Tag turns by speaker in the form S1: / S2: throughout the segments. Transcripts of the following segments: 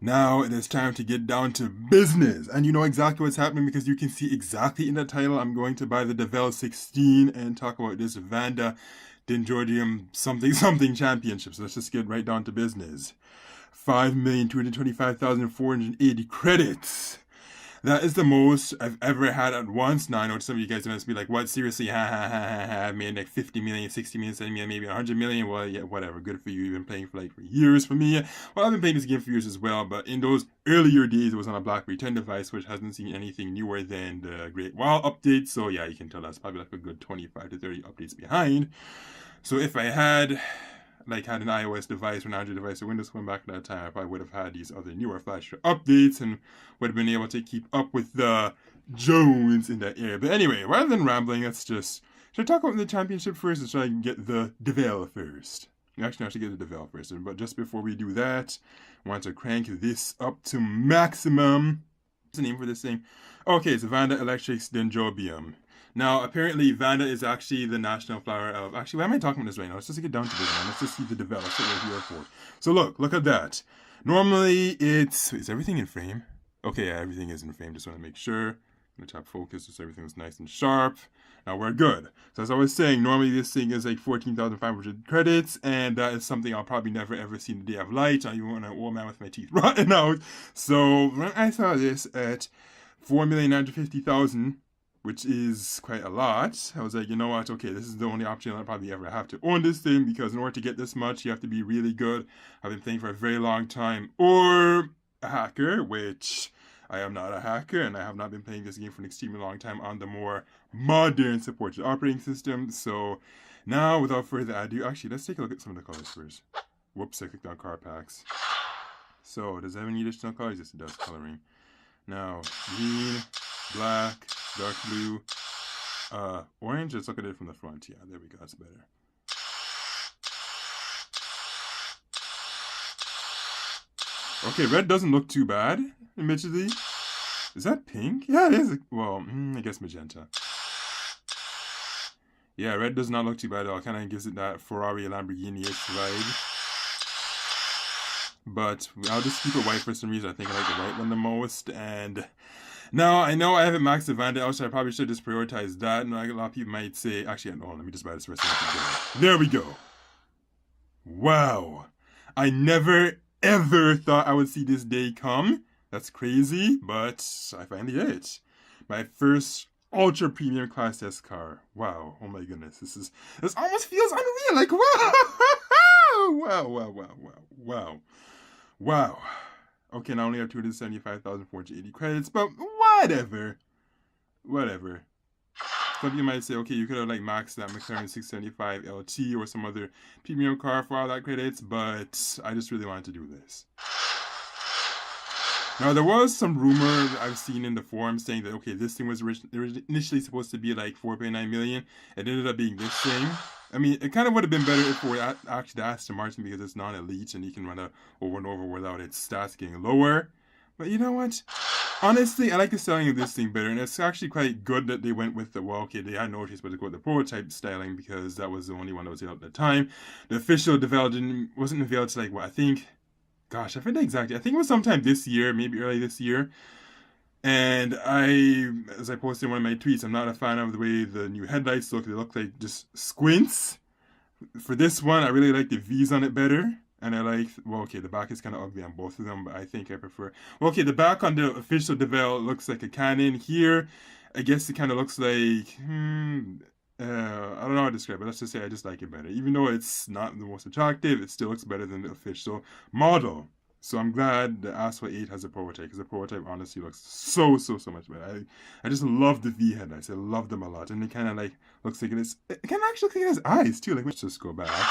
S1: Now it is time to get down to business. And you know exactly what's happening because you can see exactly in the title. I'm going to buy the Devel 16 and talk about this Vanda Dendrodium something something championship. So let's just get right down to business. 5,225,480 credits. That is the most I've ever had at once. Now, I know some of you guys must be like, what? Seriously? Ha ha ha ha ha. I've made like 50 million, 60 million, 70 million, maybe 100 million. Well, yeah, whatever. Good for you. You've been playing for years for me. Well, I've been playing this game for years as well, but in those earlier days, it was on a BlackBerry 10 device, which hasn't seen anything newer than the Great Wall update. So, yeah, you can tell that's probably like a good 25 to 30 updates behind. So, if I had had an iOS device or an Android device or Windows Phone back at that time, I probably would have had these other newer flash updates and would have been able to keep up with the Jones in that area. But anyway, rather than rambling, should I talk about the championship first or should I get the Devel first? Actually, I should get the Devel first. But just before we do that, I want to crank this up to maximum. What's the name for this thing? Okay, it's Vanda Electric's Dendrobium. Now, apparently, Vanda is actually the national flower of... Actually, why am I talking about this right now? Let's just get down to this one. Let's just see the Devel. That's what we're here for. So look at that. Normally, is everything in frame? Okay, yeah, everything is in frame. Just want to make sure. I'm going to tap focus so everything was nice and sharp. Now we're good. So as I was saying, normally this thing is like 14,500 credits, and that is something I'll probably never ever see in the day of light. I'm even an old man with my teeth rotten out. So when I saw this at 4,950,000, which is quite a lot, I was like, you know what, okay, this is the only option I'll probably ever have to own this thing, because in order to get this much, you have to be really good. I've been playing for a very long time, or a hacker, which I am not a hacker, and I have not been playing this game for an extremely long time on the more modern supported operating system. So now, without further ado, actually, let's take a look at some of the colors first. Whoops, I clicked on car packs. So, does it have any additional colors? Yes, it does, coloring. Now, green, black, dark blue, orange. Let's look at it from the front. Yeah, there we go. That's better. Okay, red doesn't look too bad, admittedly. Is that pink? Yeah, it is. Well, I guess magenta. Yeah, red does not look too bad at all. Kind of gives it that Ferrari Lamborghini-ish vibe. But I'll just keep it white for some reason. I think I like the white one the most. And now I know I haven't maxed the Vanda out, so I probably should just prioritize that. And a lot of people might say, actually, no, let me just buy this rest of it. There we go. Wow. I never ever thought I would see this day come. That's crazy, but I finally did it. My first ultra premium class S car. Wow. Oh my goodness. This almost feels unreal. Like, wow. Wow. Okay, now I only have 275,480 credits, but whatever. Some of you might say, okay, you could have maxed that McLaren 675 LT or some other premium car for all that credits, but I just really wanted to do this. Now, there was some rumor I've seen in the forum saying that, okay, this thing was initially supposed to be like 4.9 million. It ended up being this thing. I mean, it kind of would have been better if we were actually the Aston Martin, because it's non-elite and you can run it over and over without its stats getting lower. But you know what? Honestly, I like the styling of this thing better, and it's actually quite good that they went with the, well, okay, they had no choice but to go with the prototype styling, because that was the only one that was out at the time. The official Devel wasn't unveiled to I think it was sometime this year, maybe early this year. And as I posted in one of my tweets, I'm not a fan of the way the new headlights look. They look like just squints. For this one, I really like the V's on it better. And I like, the back is kind of ugly on both of them, but I think I prefer... the back on the official Devel looks like a cannon. Here, I guess it kind of looks like... I don't know how to describe it. Let's just say I just like it better. Even though it's not the most attractive, it still looks better than the official model. So I'm glad the Asphalt 8 has a prototype, because the prototype honestly looks so much better. I just love the V headlights. I love them a lot. And it kind of looks like it can actually look like it has eyes too. Let's just go back.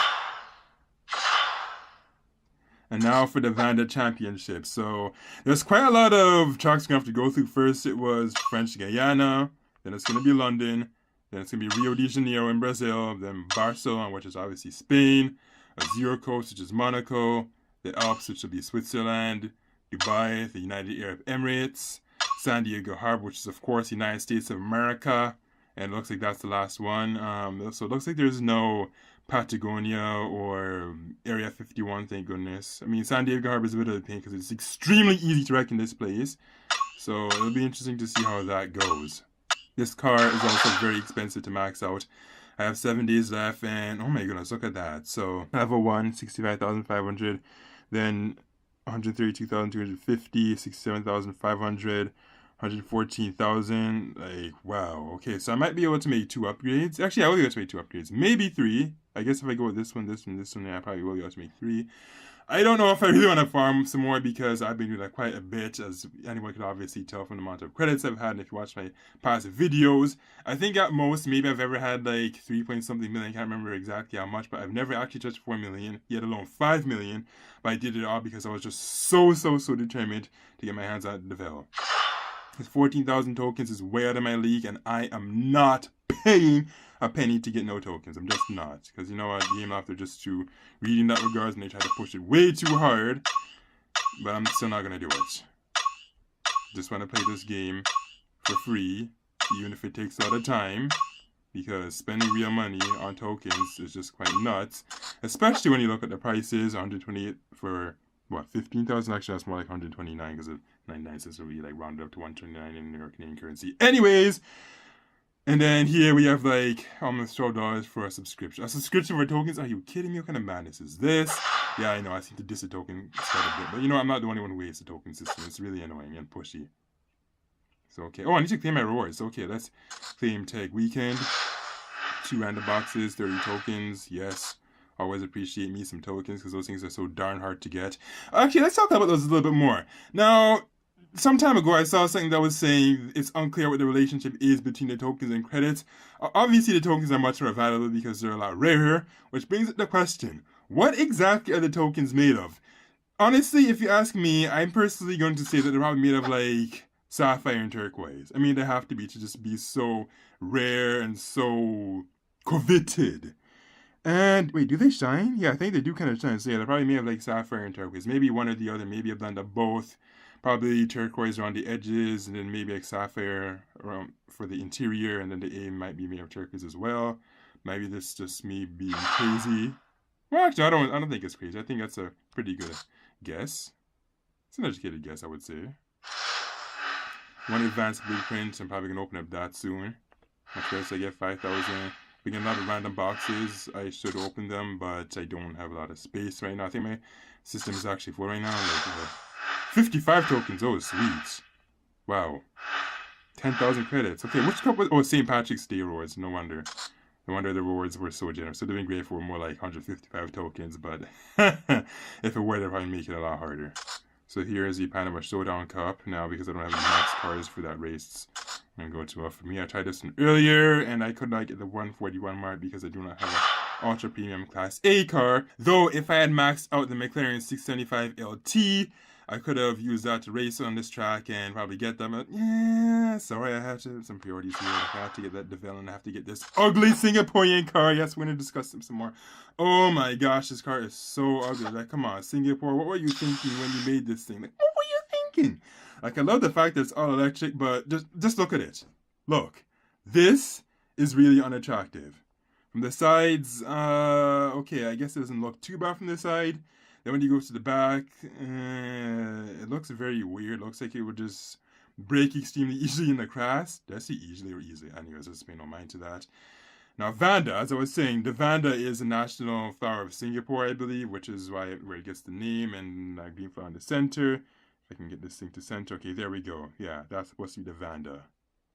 S1: And now for the Vanda Championship. So there's quite a lot of tracks we're going to have to go through. First it was French Guiana, then it's going to be London, then it's going to be Rio de Janeiro in Brazil, then Barcelona, which is obviously Spain, Azure Coast, which is Monaco, the Alps, which will be Switzerland, Dubai, the United Arab Emirates, San Diego Harbor, which is of course the United States of America, and it looks like that's the last one. So it looks like there's no Patagonia or Area 51, thank goodness. I mean, San Diego Harbor is a bit of a pain because it's extremely easy to wreck in this place. So it'll be interesting to see how that goes. This car is also very expensive to max out. I have 7 days left, and oh my goodness, look at that. So level 1, 65,500, then 132,250, 67,500, 114,000. Like, wow. Okay, so I might be able to make 2 upgrades. Actually, I will be able to make 2 upgrades. Maybe 3. I guess if I go with this one, this one, this one, then I probably will be able to make 3. I don't know if I really want to farm some more because I've been doing that quite a bit, as anyone could obviously tell from the amount of credits I've had. And if you watch my past videos, I think at most maybe I've ever had like 3 point something million. I can't remember exactly how much, but I've never actually touched 4 million, yet alone 5 million. But I did it all because I was just so determined to get my hands on Devel. His 14,000 tokens is way out of my league, and I am not paying a penny to get no tokens. I'm just not. Because you know what, Game Loft are just too greedy in that regards, and they try to push it way too hard. But I'm still not going to do it. Just want to play this game for free, even if it takes a lot of time. Because spending real money on tokens is just quite nuts. Especially when you look at the prices, 128 for, what, 15,000? Actually, that's more like 129 because of 99 cents will be like rounded up to 129 in New York Canadian currency. Anyways, and then here we have like almost $12 for a subscription. A subscription for tokens? Are you kidding me? What kind of madness is this? Yeah, I know, I seem to diss a token quite a bit. But you know, I'm not the only one who wastes the token system. It's really annoying and pushy. So, okay. Oh, I need to claim my rewards. Okay, let's claim Tech Weekend. 2 random boxes, 30 tokens. Yes. Always appreciate me some tokens because those things are so darn hard to get. Actually, let's talk about those a little bit more. Now, some time ago, I saw something that was saying it's unclear what the relationship is between the tokens and credits. Obviously, the tokens are much more valuable because they're a lot rarer, which brings up the question, what exactly are the tokens made of? Honestly, if you ask me, I'm personally going to say that they're probably made of, like, sapphire and turquoise. I mean, they have to be to just be so rare and so coveted. And, wait, do they shine? Yeah, I think they do kind of shine. So yeah, they're probably made of, like, sapphire and turquoise. Maybe one or the other, maybe a blend of both. Probably turquoise around the edges, and then maybe like sapphire around for the interior, and then the A might be made of turquoise as well. Maybe this is just me being crazy. Well, actually, I don't think it's crazy. I think that's a pretty good guess. It's an educated guess, I would say. One advanced blueprint. I'm probably gonna open up that soon. Okay, so I get 5,000. We get a lot of random boxes. I should open them, but I don't have a lot of space right now. I think my system is actually full right now. Like, 55 tokens. Oh, sweet. Wow. 10,000 credits. Okay, which couple? Oh, St. Patrick's Day rewards. No wonder. No wonder the rewards were so generous. So they've been great for more like 155 tokens, but if it were, they'd probably make it a lot harder. So here is the Panama Showdown Cup. Now, because I don't have any max cards for that race, I'm going to go to for me. I tried this one earlier, and I could not get the 141 mark because I do not have an Ultra Premium Class A car. Though, if I had maxed out the McLaren 675 LT, I could have used that to race on this track and probably get them. But yeah, sorry, I have to some priorities here. I have to get that Devel and I have to get this ugly Singaporean car. Yes, we're going to discuss them some more. Oh my gosh, this car is so ugly. Like, come on, Singapore, what were you thinking when you made this thing? Like, what were you thinking? Like, I love the fact that it's all electric, but just look at it. Look, this is really unattractive. From the sides, okay, I guess it doesn't look too bad from the side. Then when you go to the back, it looks very weird. Looks like it would just break extremely easily in the crash. Did I say easily or easily? Anyways, just pay no mind to that. Now, Vanda, as I was saying, the Vanda is the national flower of Singapore, I believe, which is where it gets the name, and green flower in the center. If I can get this thing to center. Okay, there we go. Yeah, that's supposed to be the Vanda.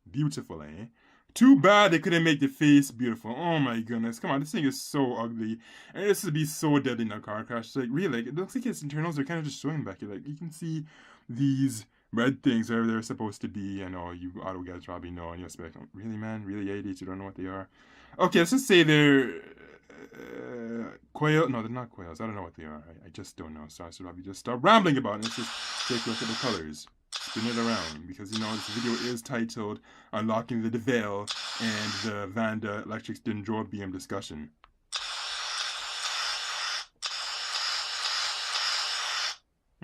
S1: Beautiful, eh? Too bad they couldn't make the face beautiful. Oh my goodness. Come on, this thing is so ugly. And this would be so deadly in a car crash. Like, really, like, it looks like its internals are kind of just showing back here. Like, you can see these red things wherever they're supposed to be. I know you auto guys probably know. And you'll be like, oh, really, man? Really, 80s? You don't know what they are? Okay, let's just say they're quail. No, they're not quails. I don't know what they are. I just don't know. So I should probably just start rambling about it. Let's just take a look at the colors. Spin it around, because you know this video is titled Unlocking the Devel and the Vanda Electric Dendro Beam discussion.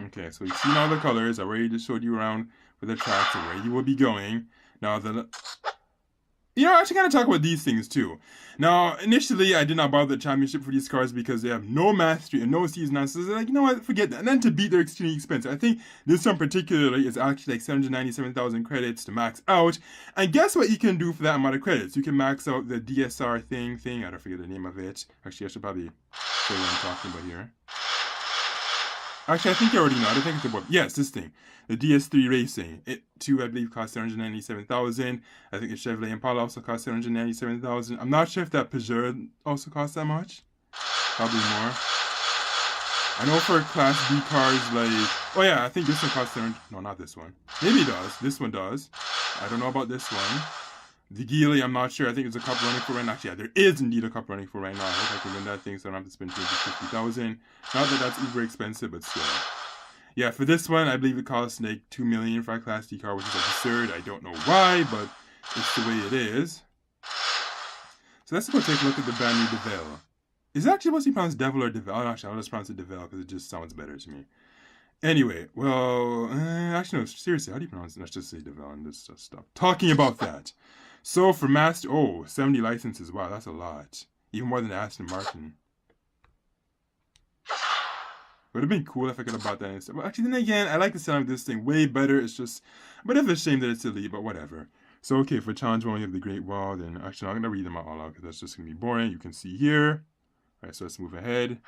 S1: Okay, so you've seen all the colors. I already just showed you around with the tracks of where you will be going. Now You know, I actually kind of talk about these things too. Now, initially, I did not bother the championship for these cars because they have no mastery and no season answers. So they're like, you know what, forget that. And then to beat, they're extremely expensive. I think this one particularly is actually like 797,000 credits to max out. And guess what you can do for that amount of credits? You can max out the DSR thing. I don't forget the name of it. Actually, I should probably show you what I'm talking about here. Actually, I think you already know. I don't think it's about. Yes, this thing. The DS3 Racing. It too, I believe, cost 797,000. I think the Chevrolet Impala also cost 797,000. I'm not sure if that Peugeot also costs that much. Probably more. I know for Class B cars, like. Oh, yeah, I think this one costs 700. No, not this one. Maybe it does. This one does. I don't know about this one. The Geely, I'm not sure. I think there's a cup running for right now. Actually, yeah, there is indeed a cup running for right now. I hope I can win that thing so I don't have to spend 250,000. Not that that's uber expensive, but still. Yeah, for this one, I believe it costs like $2 million for a Class D car, which is absurd. I don't know why, but it's the way it is. So let's go take a look at the brand new Devel. Is it actually supposed to be pronounced Devil or Devel? Oh, actually, I'll just pronounce it Devel because it just sounds better to me. Anyway, well, actually, no, seriously, how do you pronounce it? Let's just say Devel and just stop talking about that. So for master, 70 licenses. Wow, that's a lot. Even more than Aston Martin. Would have been cool if I could have bought that instead. Well, actually, then again, I like the sound of this thing way better. It's just a bit of a shame that it's elite, but whatever. So, okay, for challenge 1, we have the Great Wall. Then, actually, I'm not going to read them all out because that's just going to be boring. You can see here. All right, so let's move ahead.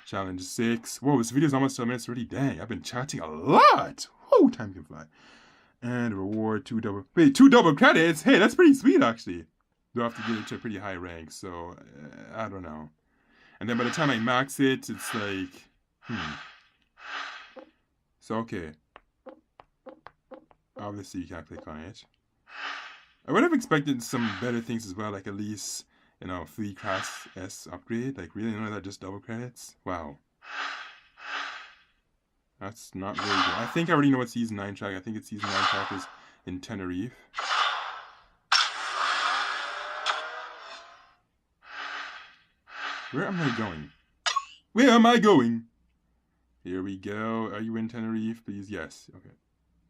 S1: Challenge 6. Whoa, this video is almost 7 minutes already. Dang, I've been chatting a lot. Whoa, time can fly. And reward 2 double credits. Hey, that's pretty sweet, actually. Do I have to get it to a pretty high rank, so I don't know. And then by the time I max it, it's like, So, okay. Obviously, you can't click on it. I would have expected some better things as well, like at least, free Class S upgrade. Like, really, none of that, just double credits? Wow. That's not very good. I think I already know what Season 9 track. I think it's Season 9 track is in Tenerife. Where am I going? Where am I going? Here we go. Are you in Tenerife? Please, yes. Okay.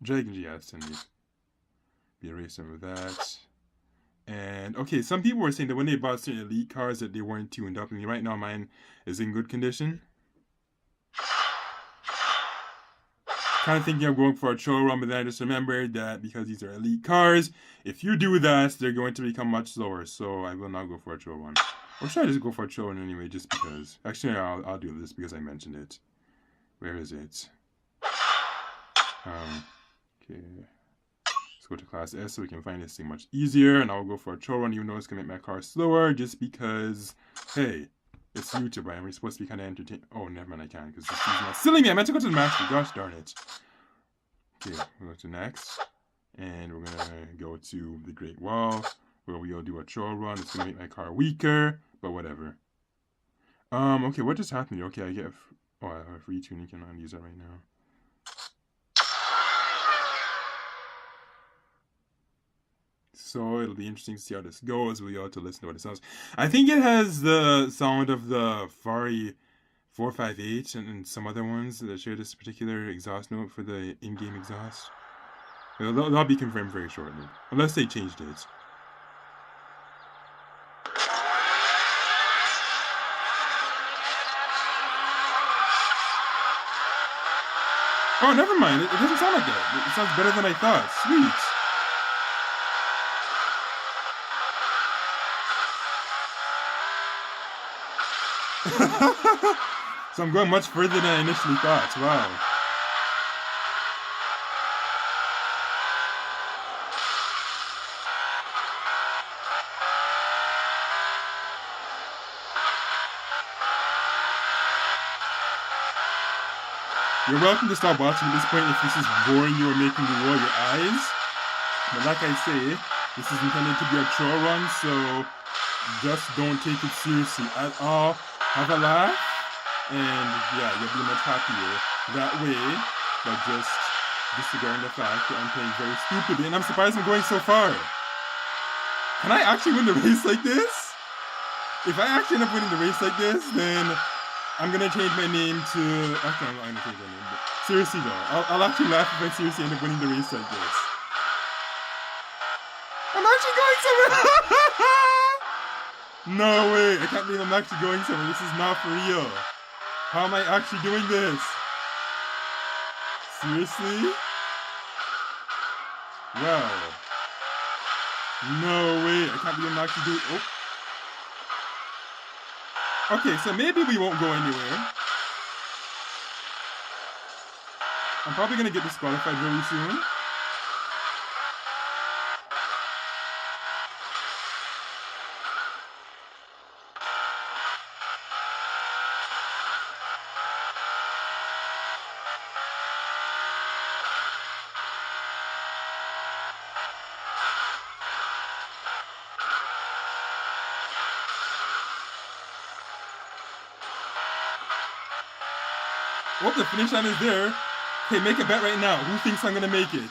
S1: Dragon G, yes, Tenerife. Be erased some of that. And, okay, some people were saying that when they bought certain elite cars that they weren't tuned up. And right now mine is in good condition. Kind of thinking of going for a troll run, but then I just remembered that because these are elite cars, if you do that, they're going to become much slower. So I will not go for a troll run. Or should I just go for a troll run anyway, just because? Actually, I'll do this because I mentioned it. Where is it? Okay. Let's go to Class S so we can find this thing much easier. And I'll go for a troll run, even though it's going to make my car slower, just because, hey, it's YouTube, right? We're supposed to be kind of entertained. Oh, never mind, I can't, because this is not silly me. I meant to go to the master. Gosh darn it. Okay, we'll go to next. And we're going to go to the Great Wall, where we'll do a troll run. It's going to make my car weaker, but whatever. Okay, what just happened? Okay, I get I have a free tuning. Cannot use that right now. So it'll be interesting to see how this goes. We ought to listen to what it sounds. I think it has the sound of the Ferrari 458 and some other ones that share this particular exhaust note for the in-game exhaust. That'll be confirmed very shortly, unless they changed it. Oh, never mind. It doesn't sound like that. It sounds better than I thought. Sweet. So I'm going much further than I initially thought. Wow. You're welcome to stop watching at this point if this is boring you or making you roll your eyes. But like I say, this is intended to be a troll run, so just don't take it seriously at all. Have a laugh, and yeah, you'll be much happier that way by just disregarding the fact that I'm playing very stupidly, and I'm surprised I'm going so far. Can I actually win the race like this? If I actually end up winning the race like this, then I'm gonna change my name to... Actually, I'm not gonna change my name, but seriously though, I'll actually laugh if I seriously end up winning the race like this. I'm actually going somewhere! No way! I can't believe I'm actually going somewhere. This is not for real. How am I actually doing this? Seriously? Wow. No way. I can't believe I'm actually doing... Oh. Okay, so maybe we won't go anywhere. I'm probably going to get disqualified very soon. Oh, the finish line is there. Okay, make a bet right now. Who thinks I'm gonna make it?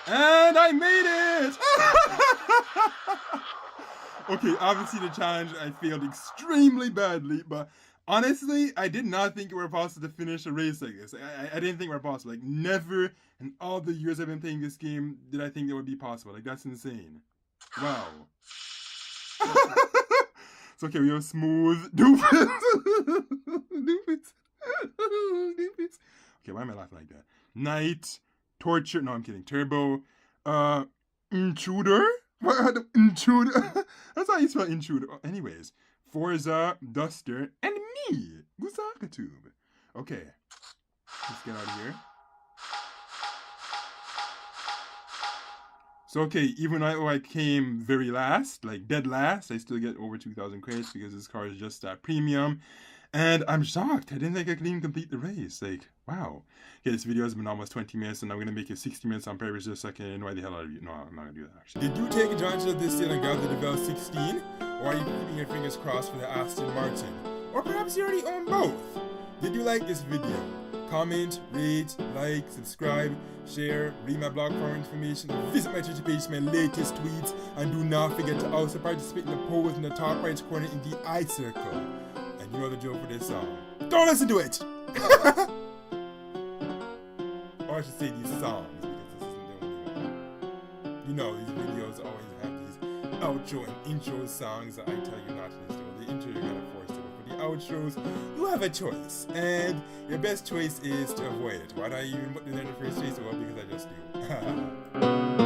S1: And I made it! Okay, obviously the challenge I failed extremely badly, but honestly, I did not think it were possible to finish a race like this. I didn't think it were possible. Like, never in all the years I've been playing this game did I think it would be possible. Like, that's insane. Wow. It's okay, we have smooth doofus. Doofus. Okay, why am I laughing like that? Night, torture. No, I'm kidding. Turbo. Intruder. What? Intruder. That's how you spell intruder. Anyways, Forza, Duster, and me, Guuzaka Tube. Okay, let's get out of here. So okay, even though I came very last, like dead last, I still get over 2,000 credits because this car is just premium. And I'm shocked. I didn't think I could even complete the race. Like, wow. Okay, this video has been almost 20 minutes, and I'm going to make it 60 minutes on purpose just so I can annoy the hell out of you. No, I'm not going to do that, actually. Did you take advantage of this deal and grab the Devel 16? Or are you keeping your fingers crossed for the Aston Martin? Or perhaps you already own both? Did you like this video? Comment, rate, like, subscribe, share, read my blog for more information, visit my Twitter page for my latest tweets, and do not forget to also participate in the polls in the top right corner in the I circle. You know the joke for this song. Don't listen to it! Or I should say these songs, because this isn't the only one. You know, these videos always have these outro and intro songs that I tell you not to listen to. The intro you gotta force to, but for the outros, you have a choice. And your best choice is to avoid it. Why do I even put it in the first place? Well, because I just do.